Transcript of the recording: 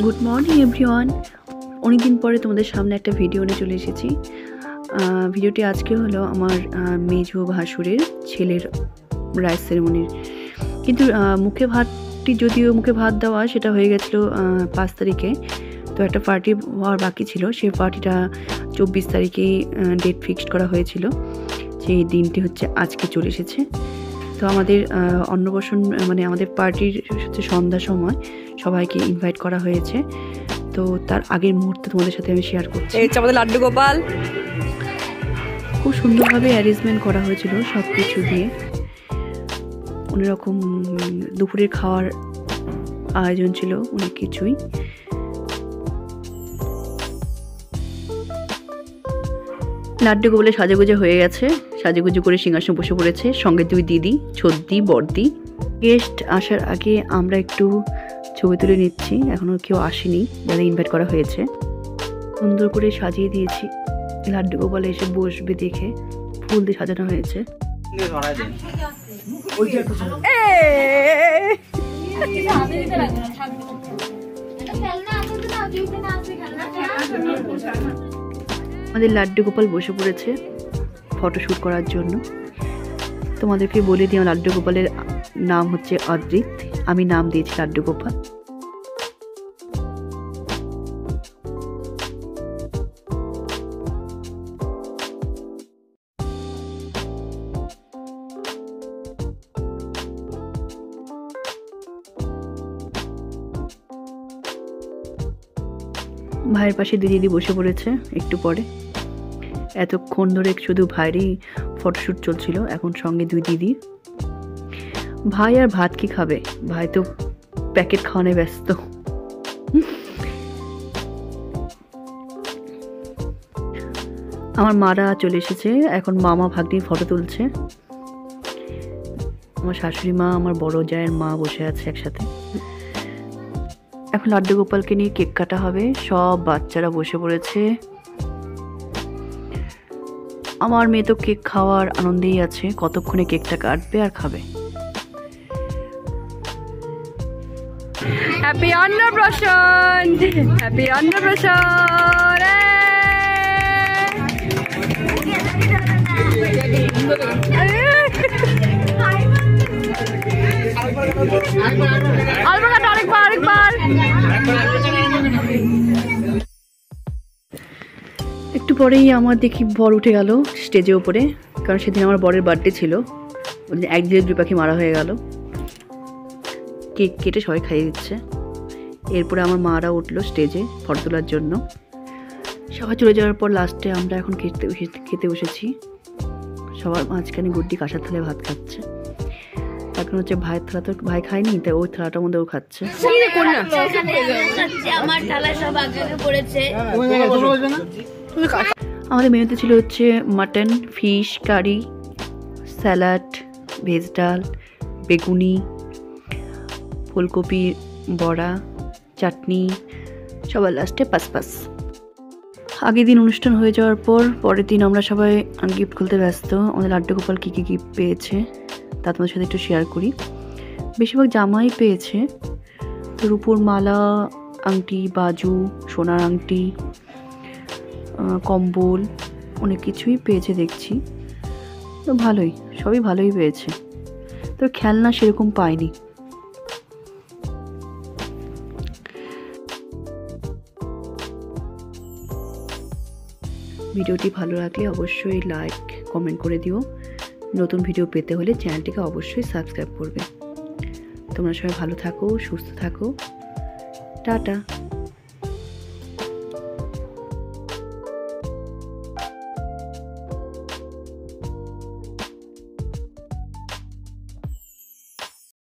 Good morning everyone. অনেকদিন পরে তোমাদের সামনে একটা ভিডিও নিয়ে চলে এসেছি। ভিডিওটি আজকে হলো আমার মেজো ভাসুরের ছেলের রাইস সেরেমনির, কিন্তু যদিও মুখে ভাত দেওয়া সেটা হয়ে গেছিলো 5 তারিখে। তো একটা পার্টি হওয়ার বাকি ছিল, সেই পার্টিটা 24 তারিখেই ডেট ফিক্সড করা হয়েছিল। সেই দিনটি হচ্ছে আজকে চলে এসেছে। তো আমাদের অন্নপ্রাশন মানে আমাদের পার্টির হচ্ছে সন্ধ্যার সময় সবাইকে ইনভাইট করা হয়েছে। তো তার আগের মুহূর্তে তোমাদের সাথে আমি শেয়ার করছি। এই হচ্ছে আমাদের লাড্ডু গোপাল। খুব সুন্দরভাবে অ্যারেঞ্জমেন্ট করা হয়েছিল সব কিছু দিয়ে। অন্যরকম দুপুরের খাওয়ার আয়োজন ছিল, অনেক কিছুই। লাড্ডু গোপালে সাজুগুজু হয়ে গেছে, সাজুগুজু করে সিংহাসনে বসে পড়েছে, সঙ্গে 2 দিদি, ছদ্দি, বড়দি। গেস্ট আসার আগে আমরা একটু ছবি তুলে নিচ্ছি, এখনো কেউ আসেনি যারা ইনভাইট করা হয়েছে। সুন্দর করে সাজিয়ে দিয়েছি, লাড্ডু গোপাল এসে বসবে দেখে ফুল দিয়ে সাজানো হয়েছে। আমাদের লাড্ডু গোপাল বসে পড়েছে ফটোশ্যুট করার জন্য। তোমাদেরকে বলে দিই, আমার লাড্ডু গোপালের নাম হচ্ছে অদ্রিত, আমি নাম দিয়েছি লাড্ডু গোপাল। ভাইয়ের পাশে দিদি বসে পড়েছে একটু পরে। এতক্ষণ ধরে শুধু ভাইয়েরই ফটোশ্যুট চলছিল, এখন সঙ্গে 2 দিদি। ভাই আর ভাত কি খাবে, ভাই তো প্যাকেট খাওয়ানো ব্যস্ত। আমার মারা চলে এসেছে, এখন মামা ভাগ্নি ফটো তুলছে। আমার শাশুড়ি মা, আমার বড় জায়ের মা বসে আছে একসাথে। এখন লাড্ডু গোপালকে নিয়ে কেক কাটা হবে, সব বাচ্চারা বসে পড়েছে। আমার মেয়ে তো কেক খাওয়ার আনন্দেই আছে, কতক্ষণে কেকটা কাটবে আর খাবে। হ্যাপি অন্নপ্রাশন, হ্যাপি অন্নপ্রাশন। একটু পরেই আমার দেখি বর উঠে গেল স্টেজে উপরে, কারণ সেদিন আমার বরের বার্থডে ছিল। এক দিলে 2 পাখি মারা হয়ে গেল। কেক কেটে সবাই খাইয়ে দিচ্ছে। এরপরে আমার মারা উঠলো স্টেজে ফটো তোলার জন্য। সবাই চলে যাওয়ার পর লাস্টে আমরা এখন খেতে বসেছি। সবার মাঝখানে গুড্ডি কাঁসার থালায় ভাত খাচ্ছে। এখন হচ্ছে ভাইয়ের থালা তো ভাই খায়নি, তাই ওই থালাটার মধ্যে ও খাচ্ছে। আমাদের মেনুতে ছিল হচ্ছে mutton, fish curry, salad, veg ডাল, বেগুনি, ফুলকপি বড়া, চাটনি, সবার লাস্টে পাসপাস। আগের দিন অনুষ্ঠান হয়ে যাওয়ার পর পরের দিন আমরা সবাই গিফট খুলতে ব্যস্ত। আমাদের লাড্ডু গোপাল কী কী গিফট পেয়েছে তা তোমাদের সাথে একটু শেয়ার করি। বেশিরভাগ জামাই পেয়েছে, তো রূপোর মালা, আংটি, বাজু, সোনার আংটি, কম্বল, অনেক কিছুই পেয়েছে দেখছি। তো ভালোই, সবই ভালোই পেয়েছে। তো খেলনা সেরকম পাইনি। ভিডিওটি ভালো লাগলে অবশ্যই লাইক কমেন্ট করে দিও। নতুন ভিডিও পেতে হলে চ্যানেলটিকে অবশ্যই সাবস্ক্রাইব করবে। তোমরা সবাই ভালো থাকো, সুস্থ থাকো, টাটা।